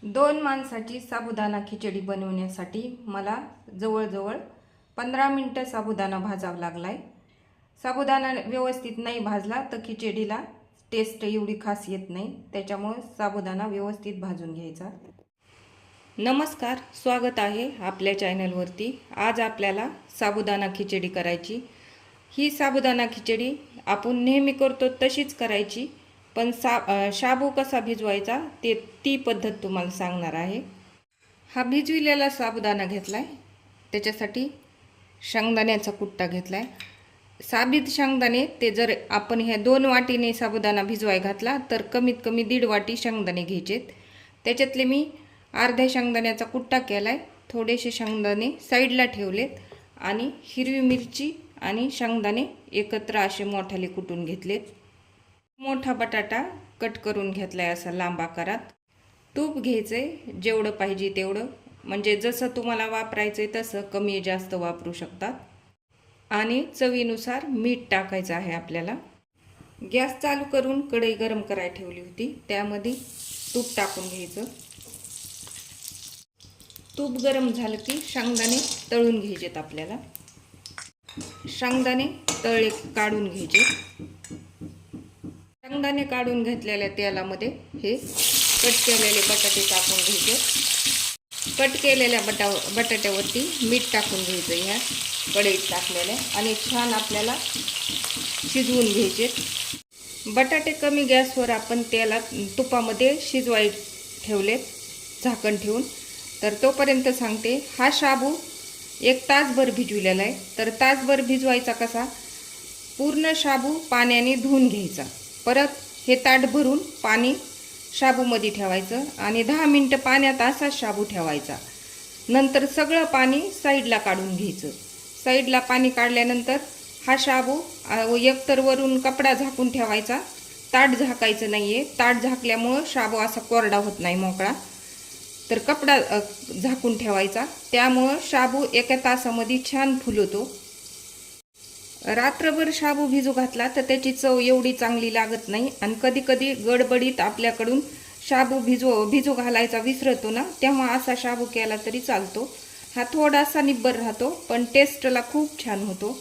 2 माणसाची साबुदाणा खिचडी बनवण्यासाठी मला जवळजवळ 15 मिनिटं साबुदाणा भाजावा लागलाय। साबुदाणा व्यवस्थित नाही भाजला तर खिचडीला टेस्ट एवढी खास येत नाही, त्याच्यामुळे साबुदाणा व्यवस्थित भाजून घ्यायचा। नमस्कार, स्वागत आहे आपल्या चॅनलवरती। आज आपल्याला साबुदाणा खिचडी करायची। ही साबुदाणा खिचडी आपण नेहमी करतो तशीच करायची, पण शाबू कसा भिजवायचा ती पद्धत तुम्हाला सांगणार आहे। हा भिजविलेला साबुदाणा घेतलाय, त्याच्यासाठी शेंगदाण्याचा कुट्टा घेतलाय। साबीत शेंगदाणे ते जर आपण ह्या 2 वाटीने साबुदाणा भिजवाय घातला तर कमीत कमी 1.5 वाटी शेंगदाणे घ्यायचेत। त्याच्यातले मी अर्ध्या शेंगदाण्याचा कुट्टा केलाय, थोडेसे शेंगदाणे साईडला ठेवलेत आणि हिरवी मिरची आणि शेंगदाणे एकत्र असे मोठाले कुटून घेतलेत। मोठा बटाटा कट करून घेतलाय असा लांब आकारात। तूप घ्यायचे जेवढं पाहिजे तेवढं, म्हणजे जसं तुम्हाला वापरायचंय तसं कमी जास्त वापरू शकतात। आणि चवीनुसार मीठ टाकायचं आहे आपल्याला। गॅस चालू करून कढई गरम करायला ठेवली होती, त्यामध्ये तूप टाकून घ्यायचं। तूप गरम झालं की शेंगदाणे तळून घ्यायचेत आपल्याला। शेंगदाणे तळे काढून घ्यायचे। शेंगदाणे काढून घेतलेल्या तेलामध्ये हे कट केलेले बटाटे टाकून घ्यायचे। कट केलेल्या बटाट्यावरती मीठ टाकून घ्यायचं ह्या कढईत टाकलेल्या आणि छान आपल्याला शिजवून घ्यायचे। बटाटे कमी गॅसवर आपण तुपामध्ये शिजवाय ठेवलेत झाकण ठेवून। तर तोपर्यंत सांगते, हा शाबू 1 तासभर भिजवलेला आहे। तर तासभर भिजवायचा कसा, पूर्ण शाबू पाण्याने धुवून घ्यायचा, परत हे ताट भरून पाणी शाबूमध्ये ठेवायचं आणि 10 मिनिटं पाण्यात असाच शाबू ठेवायचा। नंतर सगळं पाणी साईडला काढून घ्यायचं। साईडला पाणी काढल्यानंतर हा शाबू एकतर वरून कपडा झाकून ठेवायचा, ताट झाकायचं नाहीये। ताट झाकल्यामुळं शाबू असा कोरडा होत नाही, मोकळा। तर कपडा झाकून ठेवायचा, त्यामुळं शाबू 1 तासामध्ये छान फुलतो। रात्रभर शाबू भिजू घातला तर त्याची चव एवढी चांगली लागत नाही आणि कधी कधी गडबडीत आपल्याकडून शाबू भिजू घालायचा विसरतो ना, तेव्हा असा शाबू केला तरी चालतो। हा थोडासा निब्बर राहतो पण टेस्टला खूप छान होतो।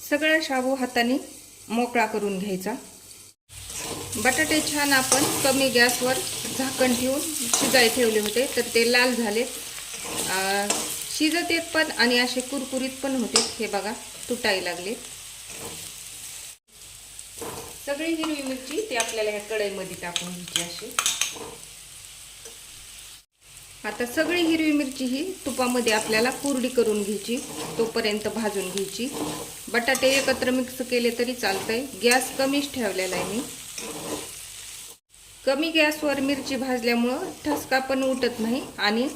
सगळा शाबू हाताने मोकळा करून घ्यायचा। बटाटे छान आपण कमी गॅसवर झाकण ठेवून शिजाय ठेवले होते, तर ते लाल झाले, शिजत येत पण आणि असे कुरकुरीत पण होते। हे बघा तुटायला लागले। सगळी हिरवी मिरची ते आपल्याला ह्या कढईमध्ये टाकून घ्यायची अशी। आता सगळी हिरवी मिरची ही तुपामध्ये आपल्याला कोरडी करून घ्यायची, तोपर्यंत भाजून घ्यायची। बटाटे एकत्र मिक्स केले तरी चालतंय। गॅस कमीच ठेवलेला आहे मी। कमी गॅसवर मिरची भाजल्यामुळं ठसका पण उठत नाही आणि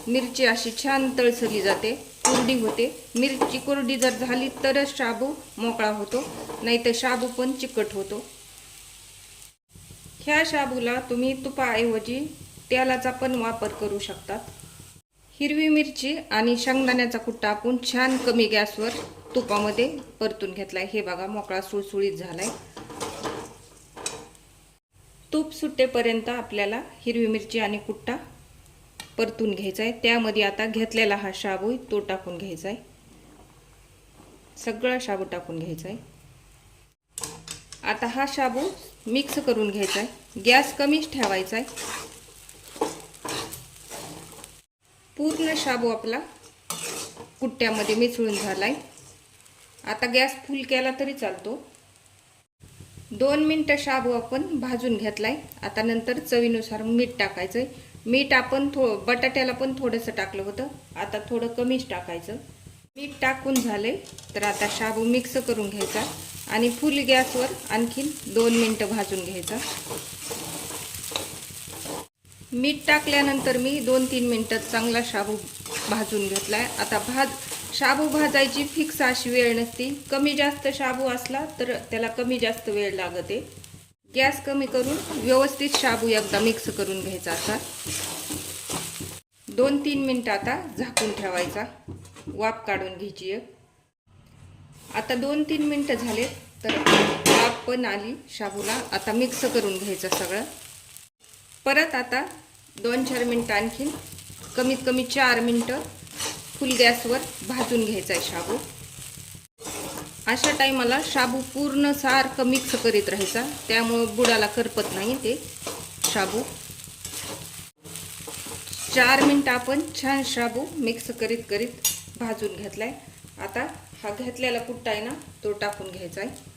मिरची अशी छान तळसली जाते, कोरडी होते। मिरची कोरडी जर झाली तरच शाबू मोकळा होतो, नाहीतर शाबू पण चिकट होतो। ह्या शाबूला तुम्ही तुपाऐवजी तेलाचा पण वापर करू शकतात। हिरवी मिरची आणि शेंगदाण्याचा कुट्टा आपण छान कमी गॅसवर तुपामध्ये परतून घेतलाय। हे बघा मोकळा सुळसुळीत झालाय। तूप सुटेपर्यंत आपल्याला हिरवी मिरची आणि कुट्टा परतून घ्यायचा आहे। त्यामध्ये आता घेतलेला हा शाबू तो टाकून घ्यायचा आहे। सगळा शाबू टाकून घ्यायचा आहे। आता हा शाबू मिक्स करून घ्यायचा आहे। गॅस कमीच ठेवायचा आहे। पूर्ण शाबू आपला कुट्ट्यामध्ये मिसळून झालाय। आता गॅस फुल केला तरी चालतो। 2 मिनिटं शाबू आपण भाजून घेतलाय। आता नंतर चवीनुसार मीठ टाकायचंय। मीठ आपण बटाट्याला पण थोडंसं टाकलं होतं, आता थोडं कमीच टाकायचं। मीठ टाकून झाले तर आता शाबू मिक्स करून घ्यायचा आणि फुल गॅसवर आणखीन 2 मिनिटं भाजून घ्यायचा। मीठ टाकल्यानंतर मी 2-3 मिनिटात चांगला शाबू भाजून घेतलाय। आता शाबू भाजायची फिक्स अशी वेळ नसते, कमी जास्त शाबू असला तर त्याला कमी जास्त वेळ लागते। गॅस कमी करून व्यवस्थित शाबू एकदा मिक्स करून घ्यायचा। आता 2-3 मिनिटं आता झाकून ठेवायचा, वाफ काढून घ्यायची। आता 2-3 मिनिटं झाले तर वाफ पण आली शाबूला। आता मिक्स करून घ्यायचं सगळं। परत आता 2-4 मिनटं आणखीन कमीत कमी 4 मिनटं फुल गॅसवर भाजून घ्यायचा आहे शाबू. अशा टायमाला शाबू पूर्ण सारखं मिक्स करीत राहायचा, त्यामुळं बुडाला करपत नाही ते शाबू. 4 मिनटं आपण छान शाबू मिक्स करीत करीत भाजून घेतलाय. आता हा घेतलेला कुट्टा आहे ना तो टाकून घ्यायचा आहे.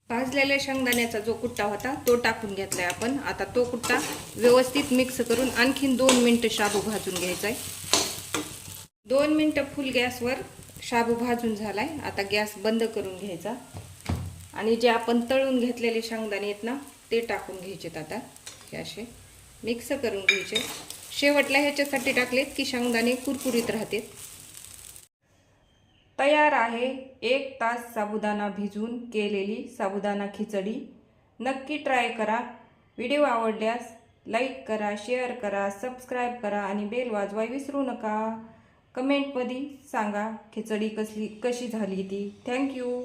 भाजलेल्या शेंगदाण्याचा जो कुट्टा होता तो टाकून घेतलाय आपण. आता तो कुट्टा व्यवस्थित मिक्स करून आणखीन 2 मिनटं शाबू भाजून घ्यायचा आहे. 2 मिनटं फुल गॅसवर शाबू भाजून झालाय. आता गॅस बंद करून घ्यायचा आणि जे आपण तळून घेतलेले शेंगदाणे आहेत ना ते टाकून घ्यायचेत. आता हे असे मिक्स करून घ्यायचे. शेवटला ह्याच्यासाठी टाकलेत की शेंगदाणे कुरकुरीत राहतात. तयार आहे 1 तास साबुदाणा भिजवून केलेली साबुदाणा खिचडी. नक्की ट्राय करा. व्हिडिओ आवडल्यास लाईक करा, शेअर करा, सबस्क्राईब करा आणि बेल वाजवायला विसरू नका. कमेंटमध्ये सांगा खिचडी कशी झाली ती. थँक्यू.